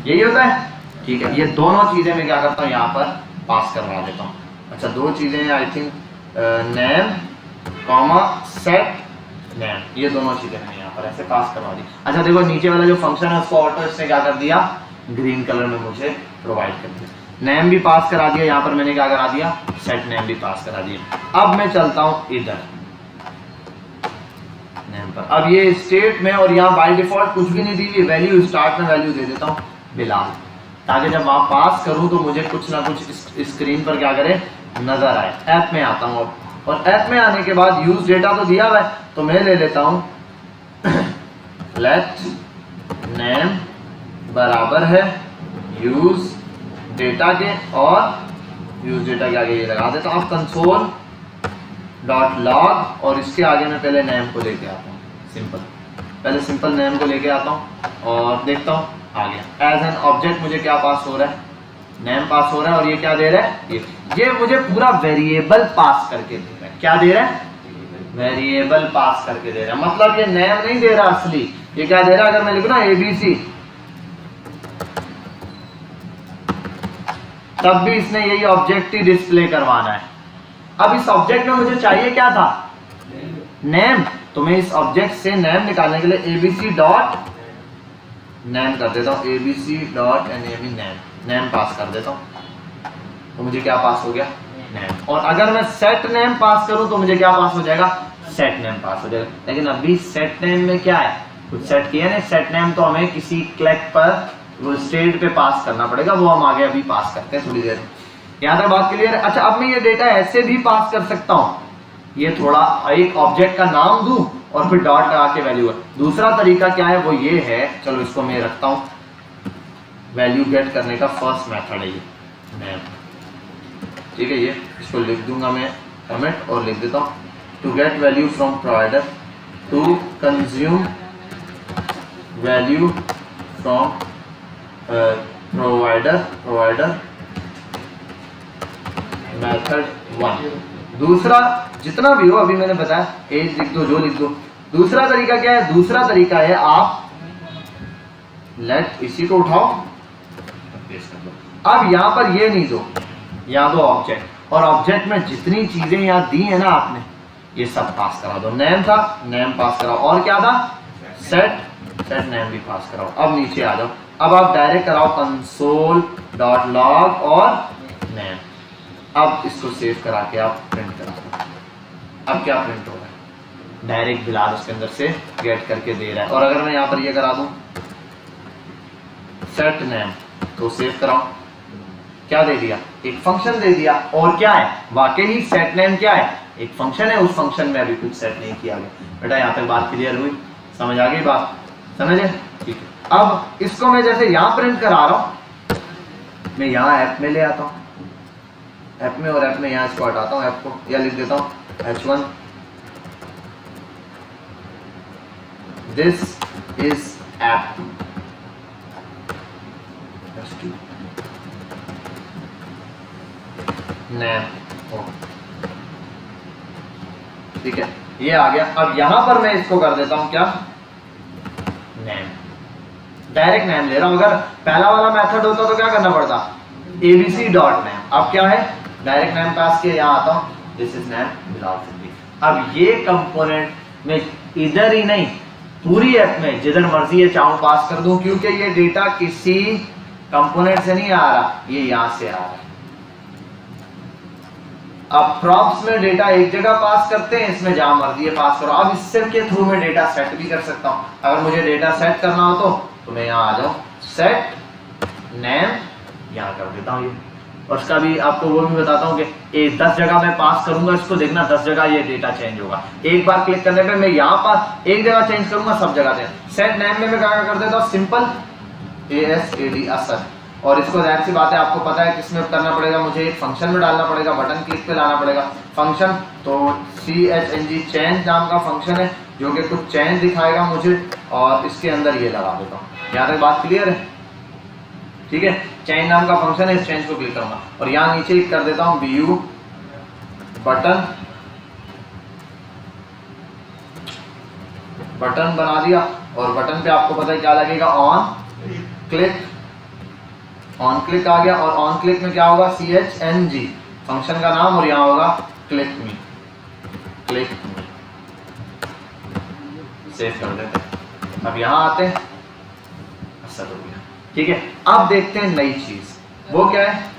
यही होता है, ठीक है। ये दोनों चीजें मैं क्या करता हूँ यहाँ पर पास करवा देता हूँ। अच्छा 2 चीजें I think name comma set name, ये दोनों चीजें मैंने यहाँ पर ऐसे पास करवा दी। अच्छा देखो नीचे वाला जो फंक्शन है उसको ऑटो इसने क्या कर दिया, ग्रीन कलर में मुझे प्रोवाइड कर दिया। नेम भी पास करा दिया, यहाँ पर मैंने क्या करा दिया, सेट नेम भी पास करा दिया। अब मैं चलता हूँ इधर नेम पर, अब ये स्टेट में, और यहाँ बाय डिफॉल्ट कुछ भी नहीं दी हुई वैल्यू, स्टार्ट में वैल्यू दे देता हूँ बिलाल, ताकि जब आप पास करूँ तो मुझे कुछ ना कुछ स्क्रीन पर क्या करे नजर आए। ऐप में आता हूँ अब, और ऐप में आने के बाद यूज डेटा तो दिया हुआ है, तो मैं ले लेता हूँ लेट नेम बराबर है यूज डेटा के, और यूज डेटा के आगे ये लगा देता हूँ। अब कंसोल डॉट लॉग, और इसके आगे मैं पहले नेम को लेके आता हूँ, सिंपल, पहले सिंपल नेम को लेके आता हूँ और देखता हूँ आ गया। एज एन ऑब्जेक्ट मुझे क्या पास हो रहा है, नेम पास हो रहा है, और ये क्या दे रहा है, ये मुझे पूरा वेरिएबल पास करके दे रहा है। क्या दे रहा है, वेरिएबल पास करके दे रहा है, मतलब ये नेम नहीं दे रहा असली, ये क्या दे रहा है, अगर मैं लिखूं ना ABC, तब भी इसने यही ऑब्जेक्ट ही डिस्प्ले करवाना है। अब इस ऑब्जेक्ट में मुझे चाहिए क्या था, नेम, तो मैं इस ऑब्जेक्ट से नेम निकालने के लिए ABC डॉट नेम कर देता हूँ, ABC डॉट नेम, नेम पास कर देता हूँ, तो मुझे क्या पास हो गया, नेम। और अगर मैं सेट नेम पास करूं तो मुझे क्या पास हो जाएगा, सेट नेम पास हो जाएगा। लेकिन अभी सेट नेम में क्या है, कुछ सेट किया नहीं, सेट नेम तो हमें किसी क्लिक पर वो स्टेट पे पास करना पड़ेगा, वो हम आगे अभी पास करते हैं थोड़ी देर में। यहाँ तक बात क्लियर है। अच्छा अब मैं ये डेटा ऐसे भी पास कर सकता हूँ, ये थोड़ा एक ऑब्जेक्ट का नाम दूं और फिर डॉट लगा के वैल्यू है। दूसरा तरीका क्या है, वो ये है, चलो इसको मैं रखता हूँ, वैल्यू गेट करने का फर्स्ट मेथड है ये नेम, ठीक है। ये इसको लिख दूंगा मैं कमेंट और लिख देता हूँ to get value from provider, to consume value from provider method 1। दूसरा जितना भी हो, अभी मैंने बताया एज लिख दो, जो लिख दो। दूसरा तरीका क्या है, दूसरा तरीका है आप लेट, इसी को उठाओ पेस्ट कर दो। अब यहाँ पर ये नहीं दो, यहाँ दो ऑब्जेक्ट, और ऑब्जेक्ट में जितनी चीजें यहाँ दी है ना आपने, ये सब पास करा दो। नेम था, नेम पास कराओ, और क्या था, सेट नेम भी पास कराओ। अब नीचे आ जाओ, अब आप डायरेक्ट कराओ कंसोल डॉट लॉग और नेम। अब इसको सेव करा के आप प्रिंट करा दो। अब क्या प्रिंट हो रहा है, डायरेक्ट बिलाल उसके अंदर से गेट करके दे रहा है। और अगर मैं यहाँ पर ये करा दूं सेट नेम, तो सेव कराओ, क्या दे दिया, एक फंक्शन दे दिया। और क्या है, वाकई ही सेट नेम क्या है, एक फंक्शन है, उस फंक्शन में अभी कुछ सेट नहीं किया गया। बेटा यहाँ तक बात क्लियर हुई, समझ आ गई बात, समझे, ठीक है। अब इसको मैं जैसे यहाँ प्रिंट करा रहा हूँ, मैं यहाँ ऐप में ले आता हूँ, ऐप में, और ऐप में यहाँ इसको हटाता हूँ, ऐप को या लिख देता हूँ H1, this is app, name, ठीक है, ये आ गया। अब यहां पर मैं इसको कर देता हूं क्या, नेम, डायरेक्ट नेम ले रहा हूं। अगर पहला वाला मेथड होता तो क्या करना पड़ता, abc डॉट नेम। अब क्या है, डायरेक्ट नेम पास किया, यहां आता हूं, this is name belongs to me. अब ये कंपोनेंट में इधर ही नहीं, पूरी ऐप में जिधर मर्जी है चाहूं पास कर दूं, क्योंकि ये डेटा किसी कंपोनेंट से नहीं आ रहा, ये यहां से आ रहा है। अब प्रॉप्स में डेटा एक जगह पास करते हैं, इसमें जहां मर्जी है पास करो। अब इससे के थ्रू मैं डेटा सेट भी कर सकता हूं। अगर मुझे डेटा सेट करना हो तो मैं यहां आ जाऊं, सेट नेम, यहां कर देता हूं ये। और उसका भी आपको वो भी बताता हूं कि 10 जगह मैं पास करूंगा, इसको देखना 10 जगह ये डेटा चेंज होगा। एक बार क्लिक करने पे मैं यहां पर एक जगह चेंज करूंगा, सब जगह चेंज। सेट नेम में मैं क्या कर देता हूं, सिंपल ASAD, असर। और इसको जाहिर सी बात है आपको पता है किसमें करना पड़ेगा, मुझे एक फंक्शन में डालना पड़ेगा, बटन क्लिक पे लाना पड़ेगा फंक्शन। तो CHNG चेंज नाम का फंक्शन है जो कि कुछ चेंज दिखाएगा मुझे, और इसके अंदर ये लगा देता हूँ। यहाँ तक बात क्लियर है, ठीक है। चेंज नाम का फंक्शन है, इस चेंज को क्लिक करूंगा और यहाँ नीचे कर देता हूँ BU बटन, बटन बना दिया। और बटन पे आपको पता है क्या लगेगा, ऑन क्लिक, ऑन क्लिक आ गया। और ऑन क्लिक में क्या होगा, CHNG फंक्शन का नाम, और यहाँ होगा क्लिक मी, क्लिक मी। सेव कर देते हैं। अब यहाँ आते हैं, असर हो गया, ठीक है। अब देखते हैं नई चीज, वो क्या है,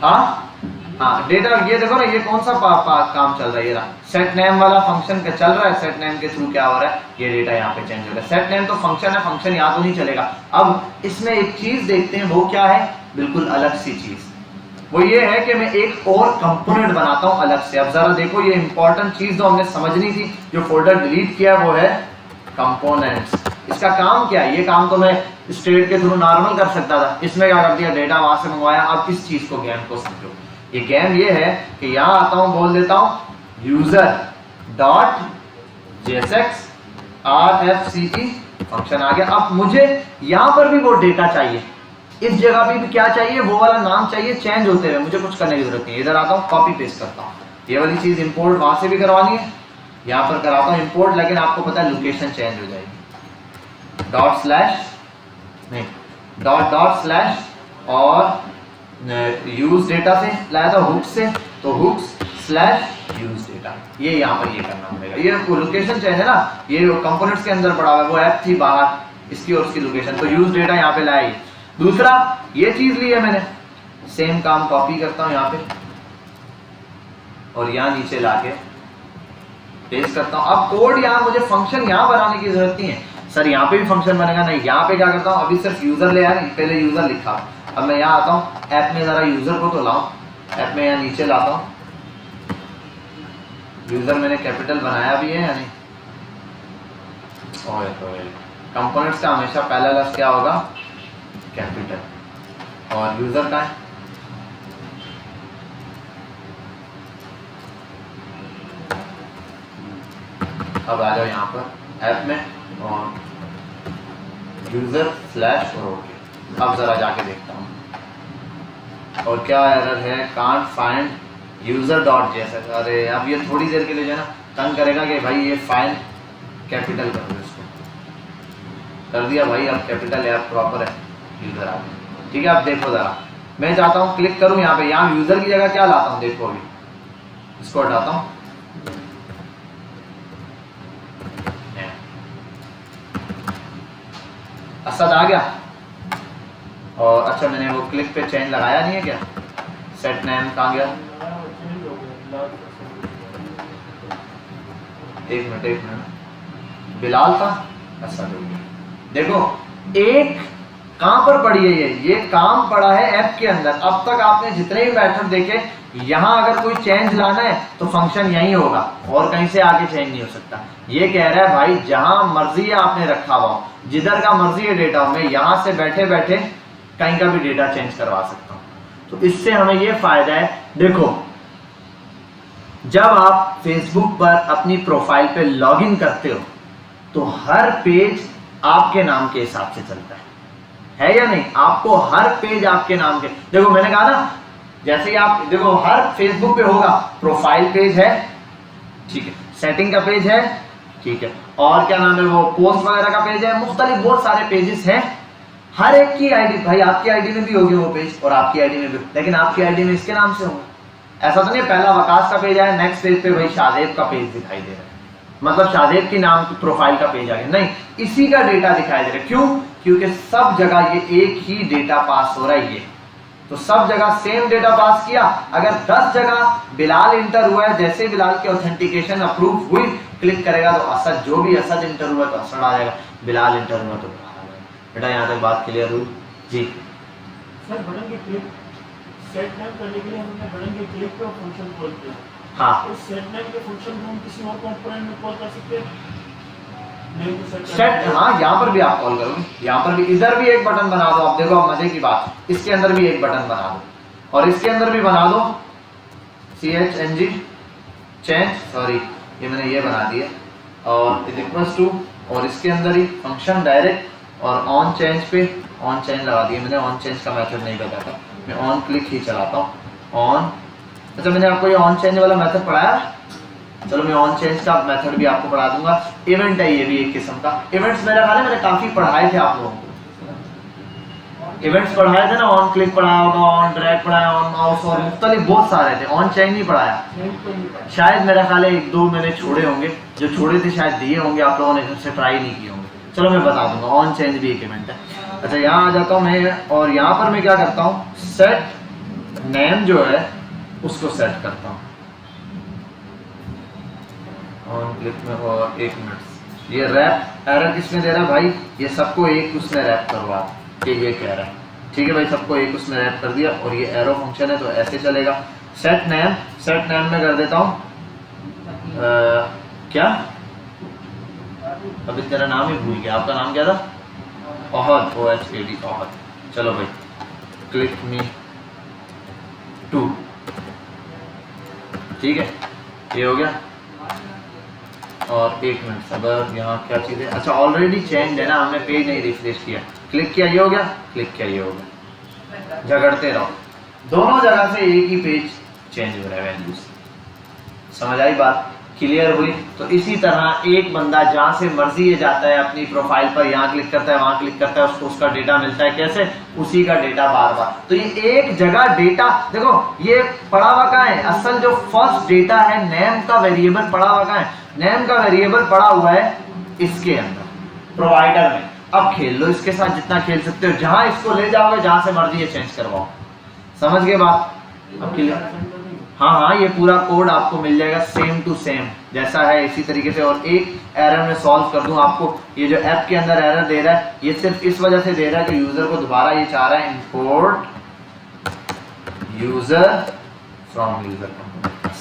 हाँ डेटा। ये देखो ना, ये कौन सा काम चल रहा है, ये रहा सेट नेम वाला फंक्शन का चल रहा है। सेट नेम के थ्रू क्या हो रहा है, ये डेटा यहाँ पे चेंज हो रहा है। सेट नेम तो फंक्शन है, फंक्शन यहाँ तो नहीं चलेगा। अब इसमें एक चीज देखते हैं, वो क्या है, बिल्कुल अलग सी चीज। वो ये है कि मैं एक और कंपोनेंट बनाता हूँ अलग से। अब जरा देखो, ये इंपॉर्टेंट चीज जो हमने समझनी थी, जो फोल्डर डिलीट किया वो है कंपोनेंट्स। इसका काम क्या है, ये काम तो मैं स्टेट के थ्रू नॉर्मल कर सकता था, इसमें क्या कर दिया, डेटा वहां से मंगवाया। अब इस चीज को, गेम को समझो। ये गेम ये है कि यहां आता हूं, बोल देता हूं user dot JSX RFCE function आ गया। अब मुझे यहां पर भी वो डेटा चाहिए, इस जगह भी क्या चाहिए, वो वाला नाम चाहिए चेंज होते हुए, मुझे कुछ करने की जरूरत नहीं। इधर आता हूं, कॉपी पेस्ट करता हूं। ये वाली चीज इंपोर्ट वहां से भी करवानी है, यहां पर कराता हूं इंपोर्ट, लेकिन आपको पता है लोकेशन चेंज हो जाएगी। डॉट स्लैश नहीं, डॉट डॉट स्लैश, और यूज डेटा से लाया था, हुक से, तो हुक्स स्लैश यूज डेटा, ये यहाँ पर ये करना पड़ेगा। ये लोकेशन चेंज है ना, ये कंपोनेंट्स के अंदर पड़ा हुआ है, वो ऐप थी बाहर, इसकी और उसकी लोकेशन, तो यूज डेटा यहाँ पे लाया। दूसरा ये चीज ली है मैंने, सेम काम कॉपी करता हूँ यहाँ पे और यहाँ नीचे लाके पेस्ट करता हूँ। अब कोड यहाँ, मुझे फंक्शन यहाँ बनाने की जरूरत नहीं है सर, यहाँ पे भी फंक्शन बनेगा नहीं। यहाँ पे क्या करता हूँ, अभी सिर्फ यूजर ले आया, पहले यूजर लिखा। अब मैं यहाँ आता हूँ, ऐप में जरा यूजर को तो लाऊं, ऐप में यहाँ नीचे लाता हूँ। यूजर मैंने कैपिटल बनाया भी है या नहीं, कंपोनेंट्स का हमेशा पहला लफ्ज क्या होगा, कैपिटल, और यूजर का है अब आ जाओ यहाँ पर ऐप में, और यूजर स्लैश और ओके। अब जरा जाके देखता हूँ, और क्या एरर है, can't find user dot JSX। अरे अब ये थोड़ी देर के लिए जो है ना तंग करेगा कि भाई ये फाइल कैपिटल कर दो, इसको कर दिया भाई, अब कैपिटल है, अब प्रॉपर है, यूजर आ गया, ठीक है। अब देखो जरा, मैं चाहता हूँ क्लिक करूँ यहाँ पे, यहाँ यूजर की जगह क्या लाता हूँ, देखो अभी इसको हटाता हूँ, असद आ गया। और अच्छा, मैंने वो क्लिक पे चेंज लगाया नहीं है क्या, सेट नेम कहाँ गया, एक मिनट, बिलाल था, असद हो गया। देखो एक कहां पर पड़ी है ये काम पड़ा है ऐप के अंदर। अब तक आपने जितने भी मेथड देखे, यहां अगर कोई चेंज लाना है तो फंक्शन यही होगा और कहीं से आगे चेंज नहीं हो सकता। ये कह रहा है भाई जहां मर्जी है आपने रखा हुआ, जिधर का मर्जी है डेटा, मैं यहां से बैठे बैठे कहीं का भी डेटा चेंज करवा सकता हूं। तो इससे हमें ये फायदा है, देखो जब आप फेसबुक पर अपनी प्रोफाइल पे लॉगिन करते हो तो हर पेज आपके नाम के हिसाब से चलता है या नहीं? आपको हर पेज आपके नाम के, देखो मैंने कहा ना, जैसे आप देखो हर फेसबुक पे होगा प्रोफाइल पेज है, ठीक है, सेटिंग का पेज है, ठीक है, और क्या नाम है वो पोस्ट वगैरह का पेज है, मुख्तलिफ बहुत सारे पेजेस हैं। हर एक की आईडी, भाई आपकी आईडी में भी होगी वो पेज और आपकी आईडी में भी, लेकिन आपकी आईडी में इसके नाम से होगा। ऐसा तो नहीं पहला वकास का पेज आया, नेक्स्ट पेज पे भाई शादेब का पेज दिखाई दे रहा है, मतलब शादेब की नाम की प्रोफाइल का पेज आ गया, नहीं, इसी का डेटा दिखाई दे रहा है। क्यों? क्योंकि सब जगह ये एक ही डेटा पास हो रहा है, तो सब जगह सेम डेटा पास किया। अगर 10 जगह बिलाल इंटर हुआ है, जैसे बिलाल की ऑथेंटिकेशन अप्रूव हुई, क्लिक करेगा तो असद, जो भी असद इंटर हुआ तो असद आ जाएगा, बिलाल इंटर हुआ तो बिलाल आ जाएगा। बेटा यहाँ तक बात क्लियर हुई जी? सर बटन के क्लिक सेट नेम करने के लिए हमने बटन के क्लिक पे फंक्शन कॉल किया। हाँ, उस सेट नेम के फंक्शन को हम किसी और कंपोनेंट में कॉल कर सकते हैं? सेट, हाँ यहाँ पर भी आप कॉल करोगे, यहाँ पर भी, इधर भी एक बटन बना दो आप, देखो अब मजे की बात, इसके अंदर भी एक बटन बना दो और इसके अंदर भी बना दो chng चेंज, सॉरी ये मैंने ये बना दिया, और इट इक्वल्स टू, और इसके अंदर ही फंक्शन डायरेक्ट, और ऑन चेंज पे ऑन चेंज लगा दिया मैंने। ऑन चेंज का मेथड नहीं बताता, मैं ऑन क्लिक ही चलाता हूँ। ऑन, अच्छा मैंने आपको ये ऑन चेंज वाला मेथड पढ़ाया, चलो मैं ऑन चेंज का मेथड भी आपको पढ़ा दूंगा। इवेंट है ये भी एक किस्म का, इवेंट्स मेरा ख्याल है मैंने काफी पढ़ाए थे आप लोगों को, इवेंट्स पढ़ाए थे ना, ऑन क्लिक पढ़ाया होगा, ऑन ड्रैग पढ़ाया, ऑन माउस, और मुख्तलिफ बहुत सारे थे। ऑन चेंज नहीं पढ़ाया, शायद मेरा ख्याल है 1-2 मैंने छोड़े होंगे, जो छोड़े थे शायद दिए होंगे आप लोगों ने, उससे ट्राई नहीं किए होंगे। चलो मैं बता दूंगा, ऑन चेंज भी एक इवेंट है। अच्छा यहाँ आ जाता हूँ मैं, और यहाँ पर मैं क्या करता हूँ, सेट नेम जो है उसको सेट करता हूँ ऑन क्लिक में, और 1 मिनट, ये रैप एरर किसमें दे रहा है भाई, ये सबको एक उसमें रैप करवा के ये कह रहा है, ठीक है भाई, सबको एक उसमें रैप कर दिया, और ये एरो फंक्शन है तो ऐसे चलेगा। सेट नेम में कर देता हूँ क्या, अभी तेरा नाम ही भूल गया, आपका नाम क्या था? ओहद, OHAD ओहद। चलो भाई क्लिक मी 2, ठीक है, ये हो गया। और 1 मिनट, अगर यहाँ क्या चीज़ है, अच्छा ऑलरेडी चेंज है ना, हमने पेज नहीं रिफ्रेश किया, क्लिक किया ये हो गया, क्लिक किया ये हो गया, झगड़ते रहो, दोनों जगह से एक ही पेज चेंज हो रहा है वैल्यूज। समझ आई बात? क्लियर हुई? तो इसी तरह एक बंदा जहाँ से मर्जी ये जाता है अपनी प्रोफाइल पर, यहाँ क्लिक करता है, वहाँ क्लिक करता है, उसको उसका डेटा मिलता है, कैसे? उसी का डेटा बार बार। तो ये एक जगह डेटा, देखो ये पड़ा हुआ कहाँ है, असल जो फर्स्ट डेटा है नेम का वेरिएबल पड़ा हुआ कहाँ है, नेम का वेरिएबल पड़ा हुआ है इसके अंदर प्रोवाइडर में। अब खेल लो इसके साथ जितना खेल सकते हो, जहां इसको ले जाओगे जहां से मर्जी ये चेंज करवाओ। समझ गए बात? अब क्लियर? हाँ, ये पूरा कोड आपको मिल जाएगा सेम टू सेम जैसा है इसी तरीके से। और एक एरर में सॉल्व कर दूं आपको, ये जो ऐप के अंदर एरर दे रहा है ये सिर्फ इस वजह से दे रहा है कि यूजर को दोबारा ये चाह रहा है import user from user components,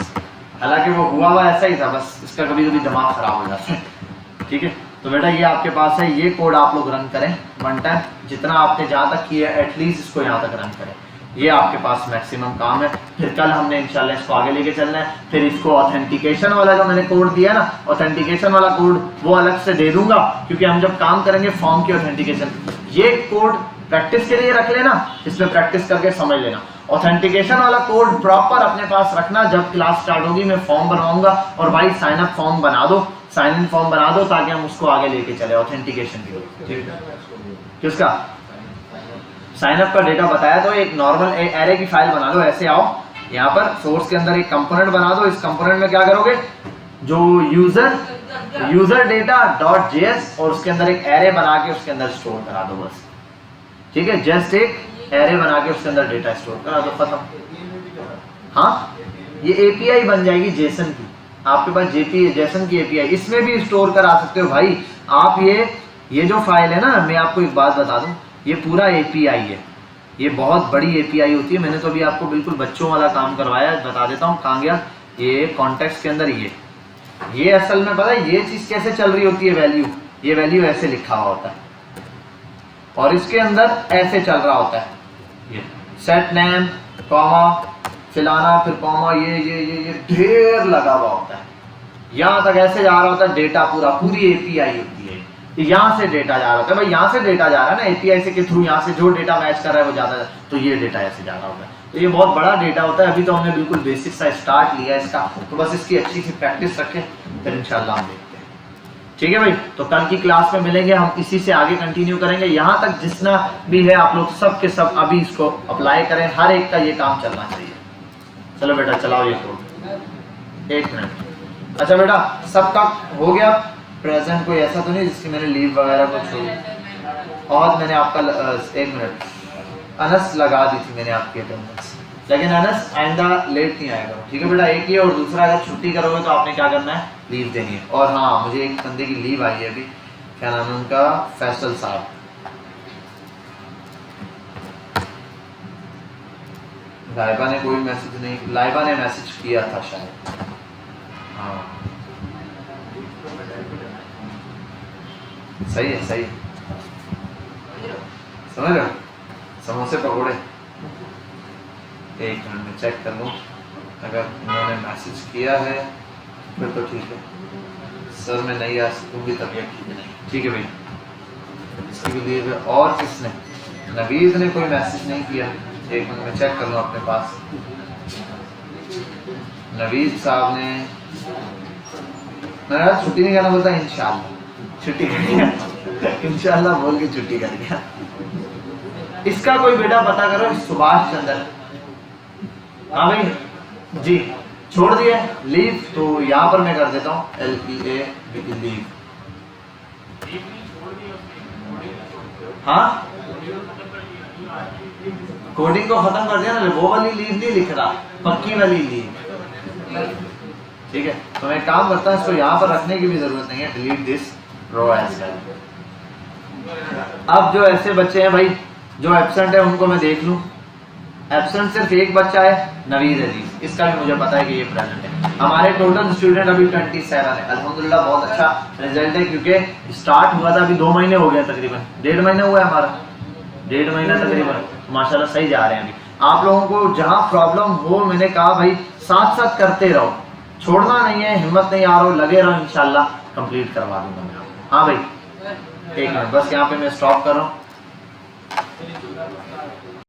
हालांकि वो हुआ ऐसा ही था, बस इसका कभी कभी दिमाग खराब हो जाता है। ठीक है, तो बेटा ये आपके पास है, ये कोड आप लोग रन करें वन टाइम, जितना आपने जहाँ तक किया एटलीस्ट इसको यहाँ तक रन करें, ये आपके पास मैक्सिमम काम है। फिर कल हमने इंशाल्लाह इसको आगे लेके चलना है। फिर इसको ऑथेंटिकेशन वाला जो मैंने कोड दिया ना, ऑथेंटिकेशन वाला कोड वो अलग से दे दूंगा, क्योंकि हम जब काम करेंगे फॉर्म की ऑथेंटिकेशन, ये कोड प्रैक्टिस के लिए रख लेना, इसमें प्रैक्टिस करके समझ लेना। ऑथेंटिकेशन वाला कोड प्रॉपर अपने पास रखना, जब क्लास स्टार्ट होगी मैं फॉर्म बनवाऊंगा, और भाई साइन अप फॉर्म बना दो, साइन इन फॉर्म बना दो, ताकि हम उसको आगे लेके चले ऑथेंटिकेशन के लिए। किसका साइन अप का डेटा बताया, तो एक नॉर्मल एरे की फाइल बना लो, ऐसे आओ यहाँ पर सोर्स के अंदर एक कंपोनेंट बना दो। इस कंपोनेंट में क्या करोगे, जो यूजर डेटा डॉट जेएस, और उसके अंदर एक एरे बना के उसके अंदर स्टोर करा दो बस। ठीक है, जस्ट एक एरे बना के उसके अंदर डेटा स्टोर करा दो, खत्म। हाँ, ये एपीआई बन जाएगी जेसन की, आपके पास जेसन की एपीआई, इसमें भी स्टोर करा सकते हो भाई आप। ये जो फाइल है ना, मैं आपको एक बात बता दूं, ये पूरा API है, ये बहुत बड़ी API होती है। मैंने तो अभी आपको बिल्कुल बच्चों वाला काम करवाया है, बता देता हूँ कहाँ गया। ये कॉन्टेक्स्ट के अंदर ये असल में पता है ये चीज़ कैसे चल रही होती है, वैल्यू, ये वैल्यू ऐसे लिखा हुआ होता है और इसके अंदर ऐसे चल रहा होता है, ये सेट नेम कॉमा फिलाना फिर कॉमा ये ढेर लगा हुआ होता है। यहाँ तक ऐसे जा रहा होता है डेटा, पूरी API होती है। यहाँ से डेटा जा रहा होता है, भाई यहाँ से डेटा जा रहा है ना API से के थ्रू, यहाँ से जो डेटा मैच कर रहा है वो ज़्यादा, तो ये डेटा ऐसे जा रहा होता है। तो ये बहुत बड़ा डेटा होता है। अभी तो हमने बिल्कुल बेसिक सा स्टार्ट लिया है इसका, तो बस इसकी अच्छी सी प्रैक्टिस रखें, फिर इंशाल्लाह हम देखते हैं। ठीक है भाई, तो कल की क्लास में मिलेंगे, हम इसी से आगे कंटिन्यू करेंगे। यहाँ तक जितना भी है आप लोग सब के सब अभी इसको अप्लाई करें, हर एक का ये काम चलना चाहिए। चलो बेटा चलाओ ये कोड, 1 मिनट। अच्छा बेटा सबका हो गया प्रेजेंट, कोई ऐसा तो नहीं जिसकी मैंने लीव वगैरह को छोड़ी? और मैंने आपका 1 मिनट अनस लगा दी थी मैंने आपकी अटेंडेंस, लेकिन अनस आइंदा लेट नहीं आएगा। ठीक है बेटा, एक ये, और दूसरा अगर छुट्टी करोगे तो आपने क्या करना है, लीव देनी है। और हाँ, मुझे एक बंदे की लीव आई है अभी, क्या नाम है उनका, फैसल साहब। लाइबा ने कोई मैसेज नहीं, लाइबा ने मैसेज किया था शायद, हाँ सही है सही है, समझ रहे हो, समोसे पकौड़े। 1 मिनट में चेक कर लूँ, अगर उन्होंने मैसेज किया है फिर तो ठीक है। सर मैं नहीं आ सकूँगी, तबीयत ठीक नहीं। ठीक है भाई, इसकी भी लीव है। और किसने, नवीद ने कोई मैसेज नहीं किया। 1 मिनट में चेक कर लूँ अपने पास। नवीद साहब ने, मैं छुट्टी नहीं करना बोलता, इंशाल्लाह छुट्टी कर दिया, इंशाल्लाह बोल के छुट्टी कर दिया। इसका कोई बेटा पता करो, सुभाष चंद्र। हाँ भाई जी, छोड़ दिया लीव, तो यहाँ पर मैं कर देता हूँ LPA लीव। हाँ कोडिंग को खत्म कर दिया ना, वो वाली लीव नहीं लिख रहा, पक्की वाली लीव। ठीक है, तो मैं काम करता हूँ, इसको यहाँ पर रखने की भी जरूरत नहीं है, delete this row as well. अब जो ऐसे बच्चे हैं भाई जो एब्सेंट है उनको मैं देख लूँ। एब्सेंट सिर्फ एक बच्चा है, नवीद अजीज, इसका भी मुझे पता है कि ये प्रेजेंट है। हमारे टोटल स्टूडेंट अभी 27 है, अल्हम्दुलिल्लाह बहुत अच्छा रिजल्ट है, क्योंकि स्टार्ट हुआ था अभी 2 महीने हो गए, तकरीबन 1.5 महीना हुआ है हमारा, 1.5 महीना तकरीबन, माशाल्लाह सही जा रहे हैं। अभी आप लोगों को जहाँ प्रॉब्लम हो, मैंने कहा भाई साथ साथ करते रहो, छोड़ना नहीं है, हिम्मत नहीं आ रहा, लगे रहो, इंशाल्लाह कंप्लीट करवा दूंगा मैं। हाँ भाई 1 मिनट, बस यहाँ पे मैं स्टॉप कर रहा हूँ।